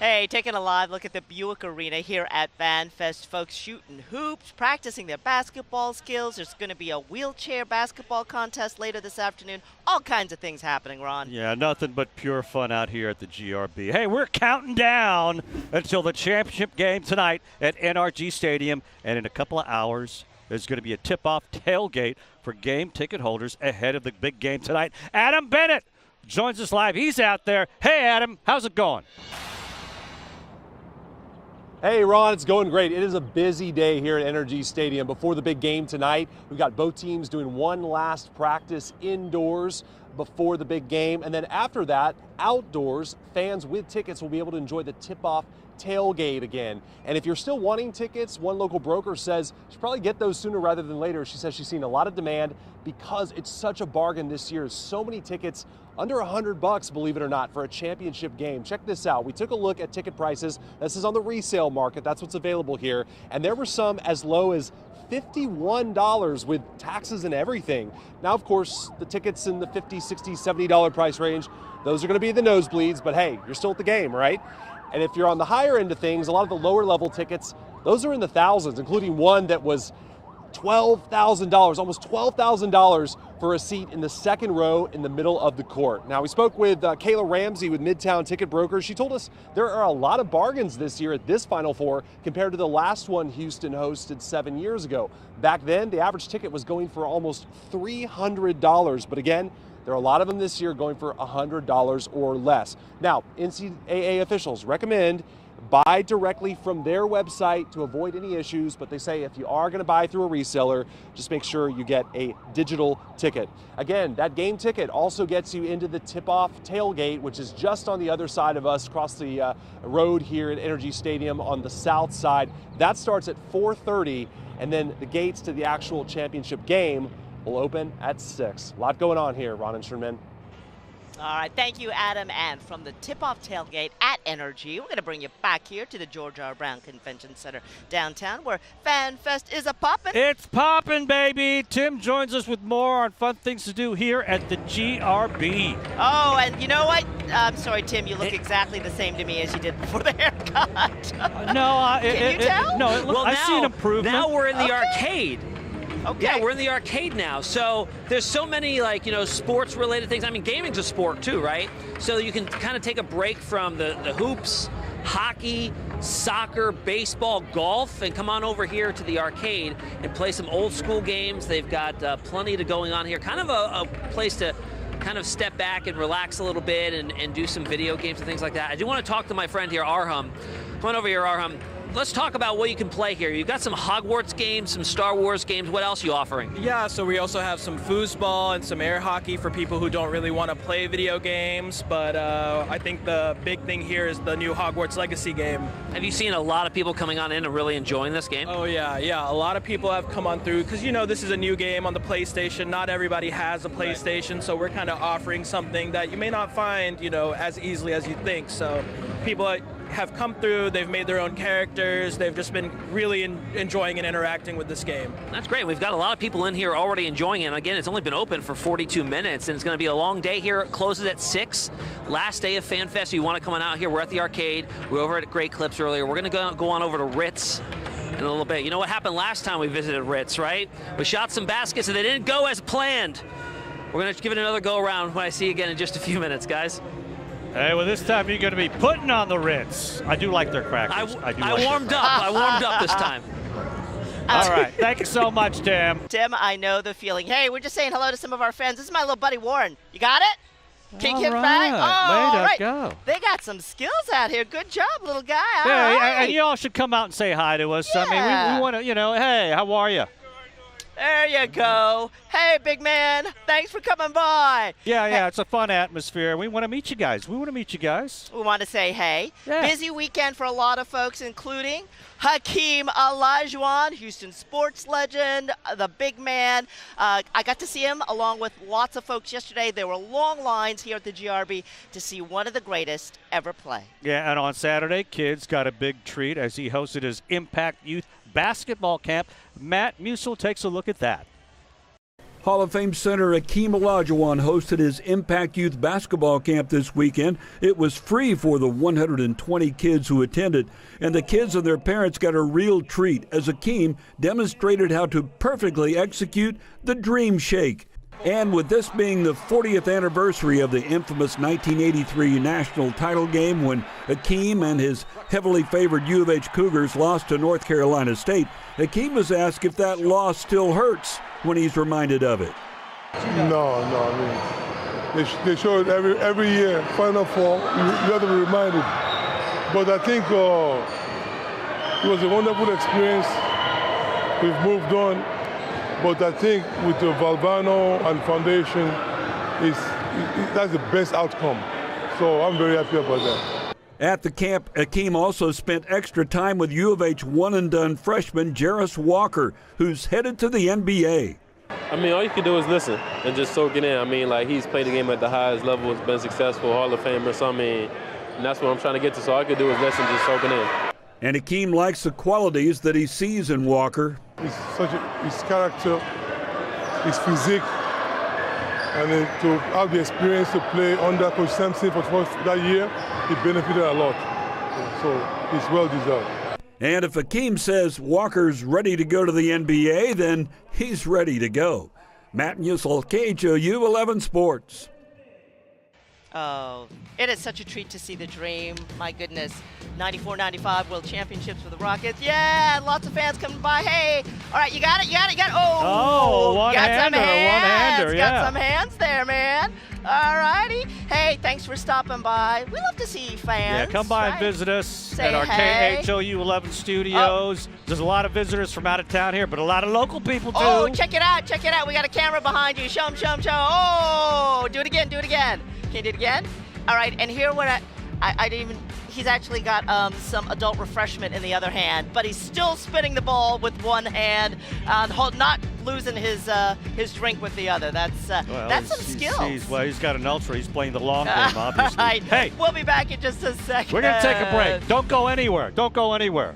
Hey, taking a live look at the Buick Arena here at FanFest. Folks shooting hoops, practicing their basketball skills. There's going to be a wheelchair basketball contest later this afternoon. All kinds of things happening, Ron. Yeah, nothing but pure fun out here at the GRB. Hey, we're counting down until the championship game tonight at NRG Stadium. And in a couple of hours, there's going to be a tip-off tailgate for game ticket holders ahead of the big game tonight. Adam Bennett joins us live. He's out there. Hey, Adam, how's it going? Hey, Ron, it's going great. It is a busy day here at NRG Stadium. Before the big game tonight, we've got both teams doing one last practice indoors before the big game. And then after that, outdoors, fans with tickets will be able to enjoy the tip-off tailgate again. And if you're still wanting tickets, one local broker says you should probably get those sooner rather than later. She says she's seen a lot of demand because it's such a bargain this year. So many tickets under $100, believe it or not, for a championship game. Check this out. We took a look at ticket prices. This is on the resale market. That's what's available here. And there were some as low as $51 with taxes and everything. Now, of course, the tickets in the $50, $60, $70 price range, those are going to be the nosebleeds, but hey, you're still at the game, right? And if you're on the higher end of things, a lot of the lower level tickets, those are in the thousands, including one that was $12,000, almost $12,000 for a seat in the second row in the middle of the court. Now, we spoke with Kayla Ramsey with Midtown Ticket Brokers. She told us there are a lot of bargains this year at this Final Four compared to the last one Houston hosted 7 years ago. Back then, the average ticket was going for almost $300, but again, there are a lot of them this year going for $100 or less. Now, NCAA officials recommend buy directly from their website to avoid any issues, but they say if you are going to buy through a reseller, just make sure you get a digital ticket. Again, that game ticket also gets you into the tip-off tailgate, which is just on the other side of us, across the road here at NRG Stadium on the south side. That starts at 4:30, and then the gates to the actual championship game will open at 6. A lot going on here, Ron and Sherman. All right, thank you, Adam. And from the tip-off tailgate at NRG, we're going to bring you back here to the George R. Brown Convention Center downtown, where FanFest is a-poppin'. It's poppin', baby. Tim joins us with more on fun things to do here at the GRB. Oh, and you know what? I'm sorry, Tim, you look exactly the same to me as you did before the haircut. Can you tell? No, Well, I see an improvement. Now we're in the arcade. Okay. Yeah, we're in the arcade now. So there's so many, sports related things. I mean, gaming's a sport too, right? So you can kind of take a break from the hoops, hockey, soccer, baseball, golf, and come on over here to the arcade and play some old school games. They've got plenty to going on here. Kind of a place to kind of step back and relax a little bit and do some video games and things like that. I do want to talk to my friend here, Arham. Come on over here, Arham. Let's talk about what you can play here. You've got some Hogwarts games, some Star Wars games. What else are you offering? Yeah, so we also have some foosball and some air hockey for people who don't really want to play video games. But I think the big thing here is the new Hogwarts Legacy game. Have you seen a lot of people coming on in and really enjoying this game? Oh, yeah. A lot of people have come on through because, this is a new game on the PlayStation. Not everybody has a PlayStation, right. So we're kind of offering something that you may not find, as easily as you think. So people have come through, they've made their own characters, they've just been really enjoying and interacting with this game. That's great. We've got a lot of people in here already enjoying it. And again, it's only been open for 42 minutes, and it's going to be a long day here. It closes at 6. Last day of FanFest. So you want to come on out here. We're at the arcade. We were over at Great Clips earlier. We're going to go on over to Ritz in a little bit. You know what happened last time we visited Ritz, right? We shot some baskets, and they didn't go as planned. We're going to give it another go-around when I see you again in just a few minutes, guys. Hey, well, this time you're going to be putting on the Ritz. I do like their crackers. I warmed up. I warmed up this time. All right. Thank you so much, Tim. Tim, I know the feeling. Hey, we're just saying hello to some of our fans. This is my little buddy Warren. You got it? Can you get back? Oh, way right. to go. They got some skills out here. Good job, little guy. All Hey, right. and you all should come out and say hi to us. Yeah. I mean, we want to, hey, how are you? There you go. Hey, big man. Thanks for coming by. Yeah, it's a fun atmosphere. We want to meet you guys. We want to say hey. Yeah. Busy weekend for a lot of folks, including Hakeem Olajuwon, Houston sports legend, the big man. I got to see him along with lots of folks yesterday. There were long lines here at the GRB to see one of the greatest ever play. Yeah, and on Saturday, kids got a big treat as he hosted his Impact Youth basketball camp. Matt Musil takes a look at that. Hall of Fame center Hakeem Olajuwon hosted his Impact Youth basketball camp this weekend. It was free for the 120 kids who attended, and the kids and their parents got a real treat as Hakeem demonstrated how to perfectly execute the Dream Shake. And with this being the 40th anniversary of the infamous 1983 national title game when Hakeem and his heavily favored U of H Cougars lost to North Carolina State, Hakeem was asked if that loss still hurts when he's reminded of it. No, I mean, they show it every year, Final Four, you have to be reminded. But I think it was a wonderful experience. We've moved on. But I think with the Valvano and Foundation, that's the best outcome. So I'm very happy about that. At the camp, Hakeem also spent extra time with U of H one-and-done freshman Jarris Walker, who's headed to the NBA. I mean, all you can do is listen and just soak it in. I mean, like, he's played the game at the highest level, has been successful, Hall of Famer. So, I mean, and that's what I'm trying to get to. So all I can do is listen, just soak it in. And Hakeem likes the qualities that he sees in Walker. His character, his physique, and then to have the experience to play under Coach Sampson for that year, he benefited a lot. So it's well deserved. And if Hakeem says Walker's ready to go to the NBA, then he's ready to go. Matt Musil, KHOU 11 Sports. Oh, it is such a treat to see the Dream. My goodness. 94-95 World Championships for the Rockets. Yeah, lots of fans coming by. Hey, all right, you got it. Oh, one-hander, got yeah. some hands there, man. All righty. Hey, thanks for stopping by. We love to see fans. Yeah, come by and visit us at our KHOU 11 studios. There's a lot of visitors from out of town here, but a lot of local people too. Oh, check it out. We got a camera behind you. Show 'em. Oh, do it again. Can you do it again? All right, and here what I didn't even, he's actually got some adult refreshment in the other hand, but he's still spinning the ball with one hand, not losing his drink with the other. That's some skills. He's got an ultra. He's playing the long game, obviously. Right. Hey, we'll be back in just a second. we're going to take a break. Don't go anywhere.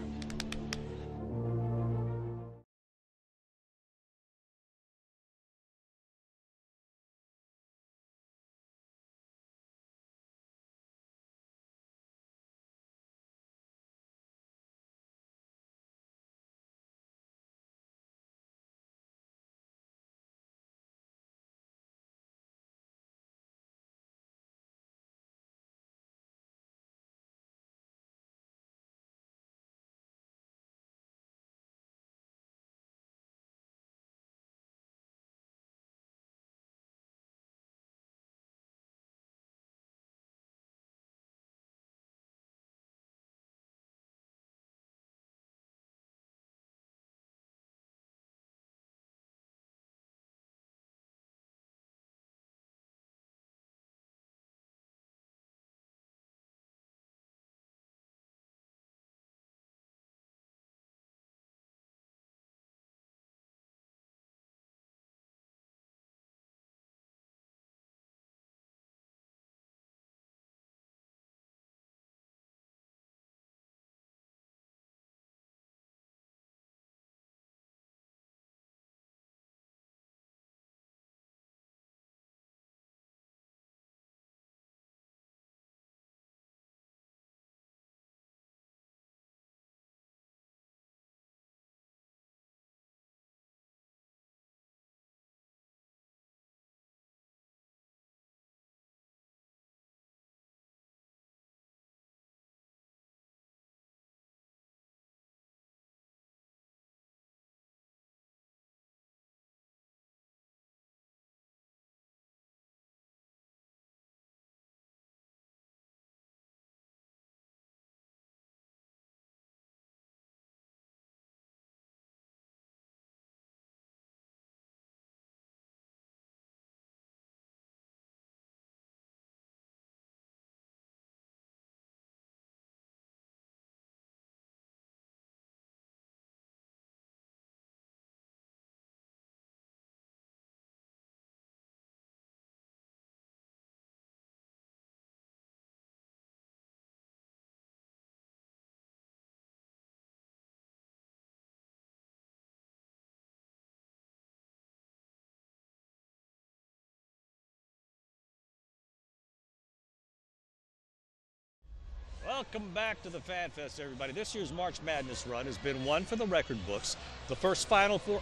Welcome back to the Fan Fest, everybody. This year's March Madness run has been one for the record books. The first Final Four.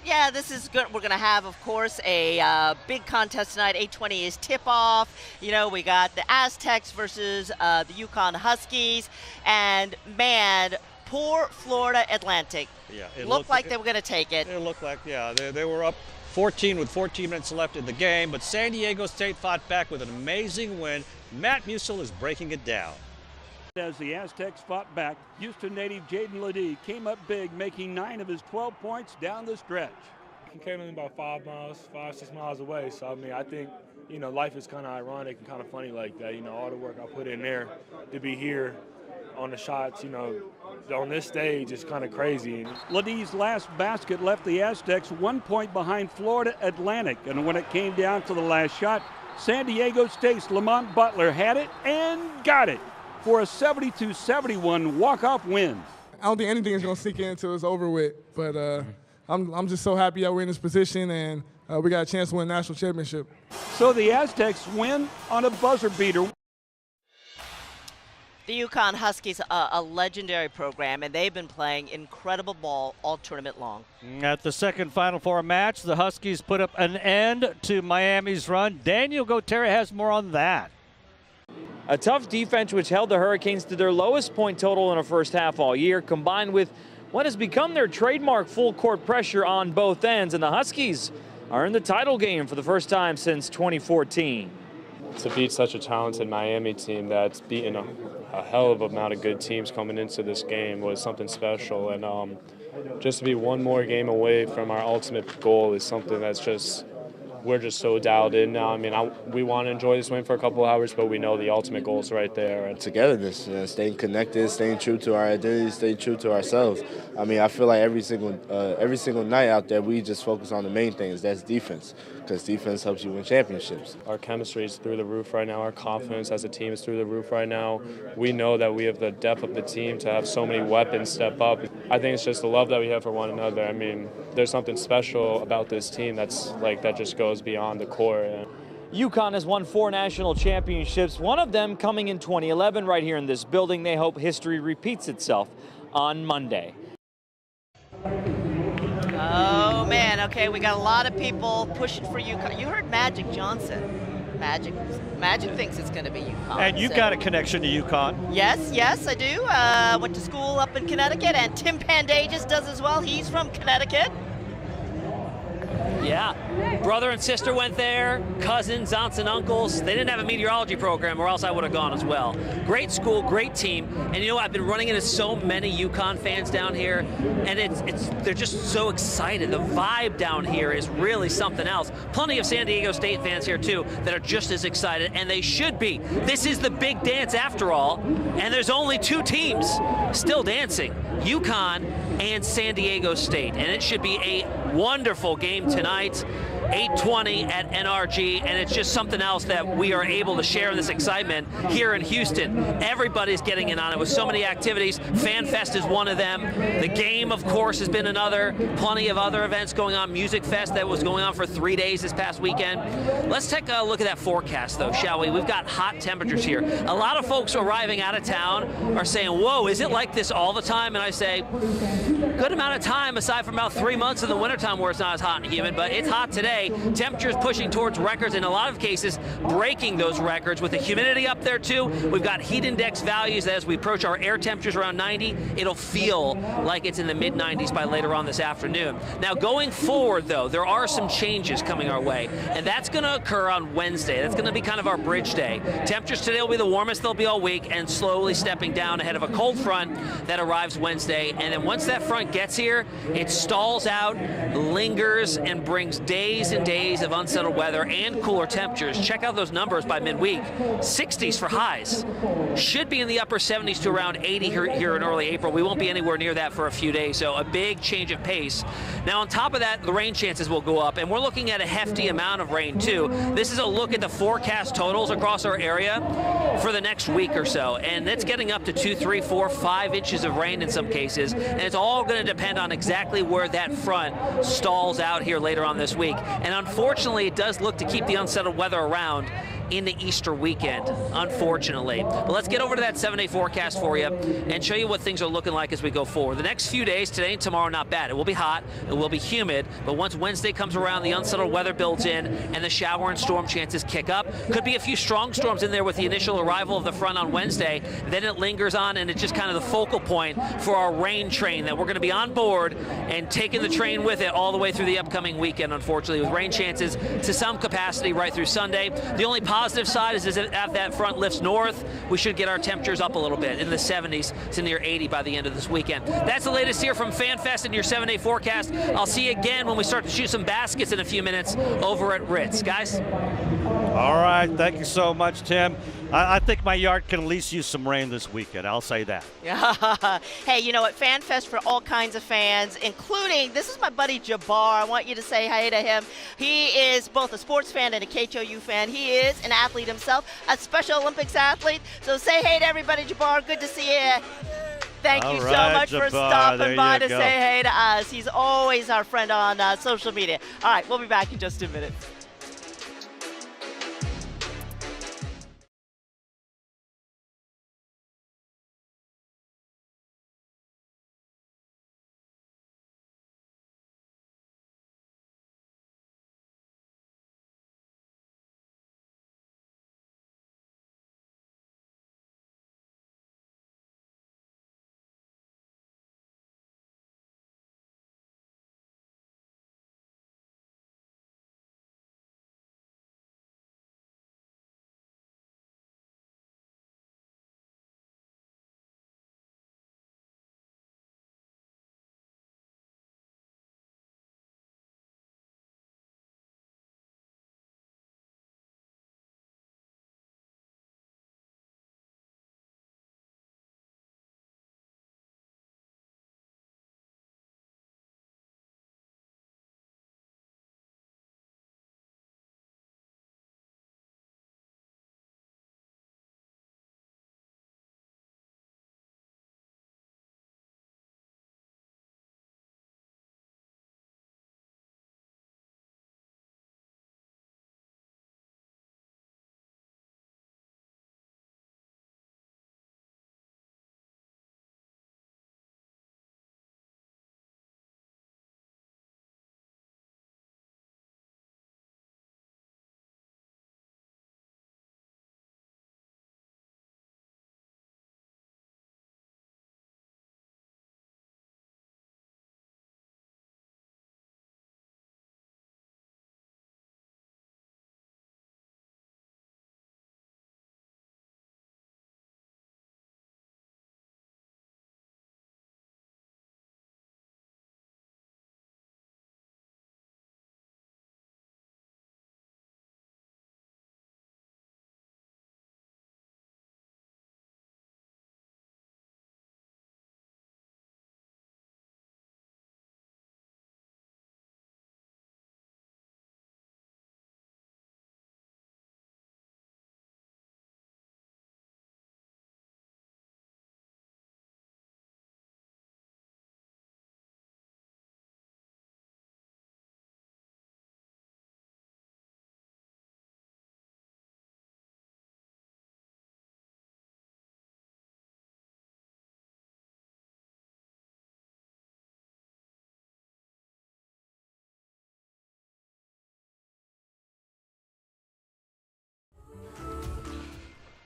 Yeah, this is good. We're going to have, of course, a big contest tonight. 8:20 is tip-off. You know, we got the Aztecs versus the UConn Huskies. And, man, poor Florida Atlantic. Yeah, looked like they were going to take it. It looked like, yeah, they were up 14 with 14 minutes left in the game, but San Diego State fought back with an amazing win. Matt Musil is breaking it down. As the Aztecs fought back, Houston native Jaden Ledee came up big, making 9 of his 12 points down the stretch. He came in about 6 miles away. So, I mean, I think, you know, life is kind of ironic and kind of funny like that. You know, all the work I put in there to be here on the shots, you know, on this stage is kind of crazy. Ledee's last basket left the Aztecs 1 point behind Florida Atlantic. And when it came down to the last shot, San Diego State's Lamont Butler had it and got it for a 72-71 walk-off win. I don't think anything is going to sink in until it's over with. But I'm just so happy that we're in this position and we got a chance to win a national championship. So the Aztecs win on a buzzer beater. The UConn Huskies, a legendary program, and they've been playing incredible ball all tournament long. At the second Final Four match, the Huskies put up an end to Miami's run. Daniel Gotera has more on that. A tough defense which held the Hurricanes to their lowest point total in a first half all year, combined with what has become their trademark full-court pressure on both ends, and the Huskies are in the title game for the first time since 2014. To beat such a talented Miami team that's beaten a hell of an amount of good teams coming into this game was something special. And just to be one more game away from our ultimate goal is something that's just, we're just so dialed in now. I mean, we want to enjoy this win for a couple of hours, but we know the ultimate goal is right there. Togetherness, staying connected, staying true to our identity, staying true to ourselves. I mean, I feel like every single night out there, we just focus on the main things. That's defense, because defense helps you win championships. Our chemistry is through the roof right now. Our confidence as a team is through the roof right now. We know that we have the depth of the team to have so many weapons step up. I think it's just the love that we have for one another. I mean, there's something special about this team that just goes beyond the core. UConn has won 4 national championships, one of them coming in 2011 right here in this building. They hope history repeats itself on Monday. Oh, man. Okay, we got a lot of people pushing for UConn. You heard Magic Johnson. Magic thinks it's going to be UConn. And you've got a connection to UConn. Yes, I do. Went to school up in Connecticut, and Tim Pandages does as well. He's from Connecticut. Yeah, brother and sister went there, cousins, aunts and uncles. They didn't have a meteorology program or else I would have gone as well. Great school, great team. And you know, I've been running into so many UConn fans down here, and they're just so excited. The vibe down here is really something else. Plenty of San Diego State fans here too that are just as excited, and they should be. This is the big dance after all, and there's only 2 teams still dancing, UConn and San Diego State, and it should be a wonderful game tonight. 8:20 at NRG, and it's just something else that we are able to share in this excitement here in Houston. Everybody's getting in on it with so many activities. Fan Fest is one of them. The game, of course, has been another. Plenty of other events going on. Music Fest that was going on for 3 days this past weekend. Let's take a look at that forecast, though, shall we? We've got hot temperatures here. A lot of folks arriving out of town are saying, whoa, is it like this all the time? And I say, good amount of time, aside from about 3 months in the wintertime where it's not as hot and humid, but it's hot today. Temperatures pushing towards records, in a lot of cases breaking those records with the humidity up there too. We've got heat index values that as we approach our air temperatures around 90, it'll feel like it's in the mid-90s by later on this afternoon. Now going forward though, there are some changes coming our way, and that's going to occur on Wednesday. That's going to be kind of our bridge day. Temperatures today will be the warmest they'll be all week, and slowly stepping down ahead of a cold front that arrives Wednesday. And then once that front gets here, it stalls out, lingers, and brings days and days of unsettled weather and cooler temperatures. Check out those numbers by midweek. 60s for highs. Should be in the upper 70s to around 80 here in early April. We won't be anywhere near that for a few days, so a big change of pace. Now on top of that, the rain chances will go up, and we're looking at a hefty amount of rain too. This is a look at the forecast totals across our area for the next week or so, and it's getting up to 2, 3, 4, 5 inches of rain in some cases, and it's all going to depend on exactly where that front stalls out here later on this week. And unfortunately, it does look to keep the unsettled weather around into Easter weekend, unfortunately. But let's get over to that 7-day forecast for you and show you what things are looking like as we go forward. The next few days, today and tomorrow, not bad. It will be hot, it will be humid, but once Wednesday comes around, the unsettled weather builds in and the shower and storm chances kick up. Could be a few strong storms in there with the initial arrival of the front on Wednesday. Then it lingers on, and it's just kind of the focal point for our rain train that we're going to be on board and taking the train with it all the way through the upcoming weekend, unfortunately, with rain chances to some capacity right through Sunday. The only positive side is that as that front lifts north, we should get our temperatures up a little bit in the 70s to near 80 by the end of this weekend. That's the latest here from FanFest and your 7-day forecast. I'll see you again when we start to shoot some baskets in a few minutes over at Ritz. Guys? All right. Thank you so much, Tim. I think my yard can at least use some rain this weekend. I'll say that. Hey, you know what? FanFest for all kinds of fans, including, this is my buddy Jabbar. I want you to say hi to him. He is both a sports fan and a KHOU fan. He is an athlete himself, a Special Olympics athlete. So say hey to everybody, Jabbar. Good to see you. Thank you so much for stopping by to say hey to us. He's always our friend on social media. All right, we'll be back in just a minute.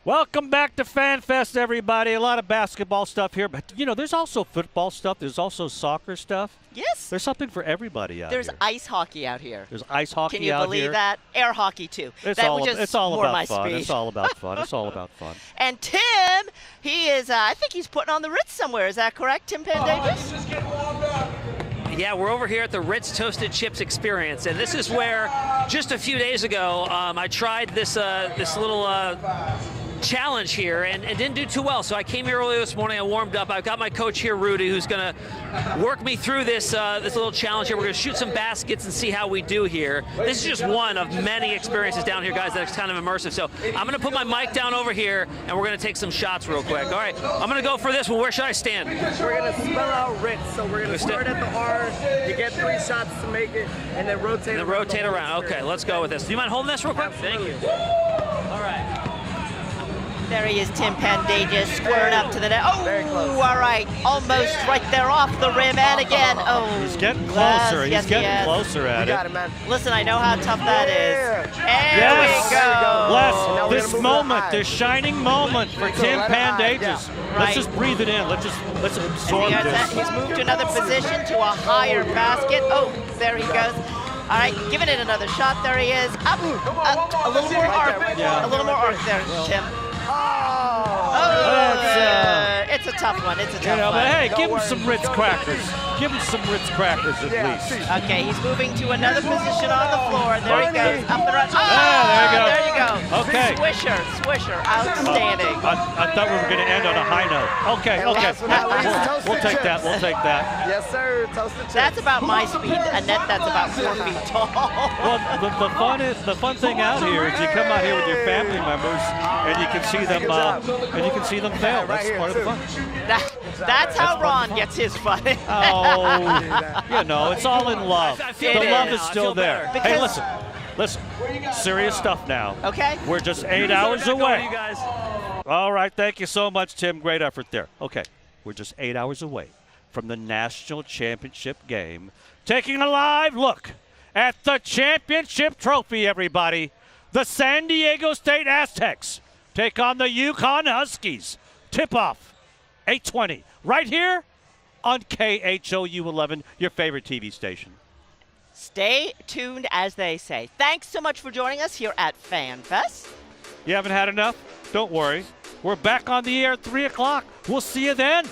Welcome back to FanFest, everybody. A lot of basketball stuff here, but you know, there's also football stuff. There's also soccer stuff. Yes. There's something for everybody out here. There's ice hockey out here. There's ice hockey out here. Can you believe that? Air hockey, too. It's all about fun. It's all about fun. It's all about fun. And Tim, he is, I think he's putting on the Ritz somewhere. Is that correct, Tim Penn-Davis? Just get warmed up. Yeah, we're over here at the Ritz Toasted Chips Experience, and this is where just a few days ago I tried this little challenge here and didn't do too well. So I came here earlier this morning. I warmed up. I've got my coach here, Rudy, who's going to work me through this little challenge here. We're going to shoot some baskets and see how we do here. This is just one of many experiences down here, guys, that's kind of immersive. So I'm going to put my mic down over here, and we're going to take some shots real quick. All right, I'm going to go for this one. Where should I stand? We're going to spell out Ritz. So we're going to start at the R. You get 3 shots to make it, and then rotate around. Okay, let's go with this. Do you mind holding this real quick? Absolutely. Thank you. All right. There he is, Tim Pandages, squaring up to the net. Oh, all right, almost right there off the rim, and again, oh. He's getting closer. Yes, He's getting yes. closer at it. Listen, I know how tough that is. Yes. There we go. Les, this moment, this shining moment for Tim Pandages. Right. Let's just breathe it in. Let's absorb this. He's moved to another position, to a higher basket. Oh, there he goes. All right, giving it another shot. There he is. Up, a little more arc. Yeah. A little more arc there, Tim. It's a tough one. It's a tough one. But hey, give him some Ritz crackers. Give him some Ritz crackers at least. Okay, he's moving to another position on the floor. There he goes. Up and right. There you go. Okay. Swisher. Outstanding. I thought we were going to end on a high note. Okay. We'll take that. We'll take that. Yes, sir. Toast the chips. That's about my speed. A net that's about 4 feet tall. Well, the fun thing out here is you come out here with your family members and you can see them fail. That's part of the fun. That's how Ron gets his fun. It's all in love. The love is still there. Hey, listen. Serious stuff now. Okay. We're just 8 hours away. All right, thank you so much, Tim. Great effort there. Okay, we're just 8 hours away from the national championship game. Taking a live look at the championship trophy, everybody. The San Diego State Aztecs take on the Yukon Huskies. Tip-off, 8:20, right here on KHOU 11, your favorite TV station. Stay tuned, as they say. Thanks so much for joining us here at FanFest. You haven't had enough? Don't worry. We're back on the air at 3 o'clock. We'll see you then.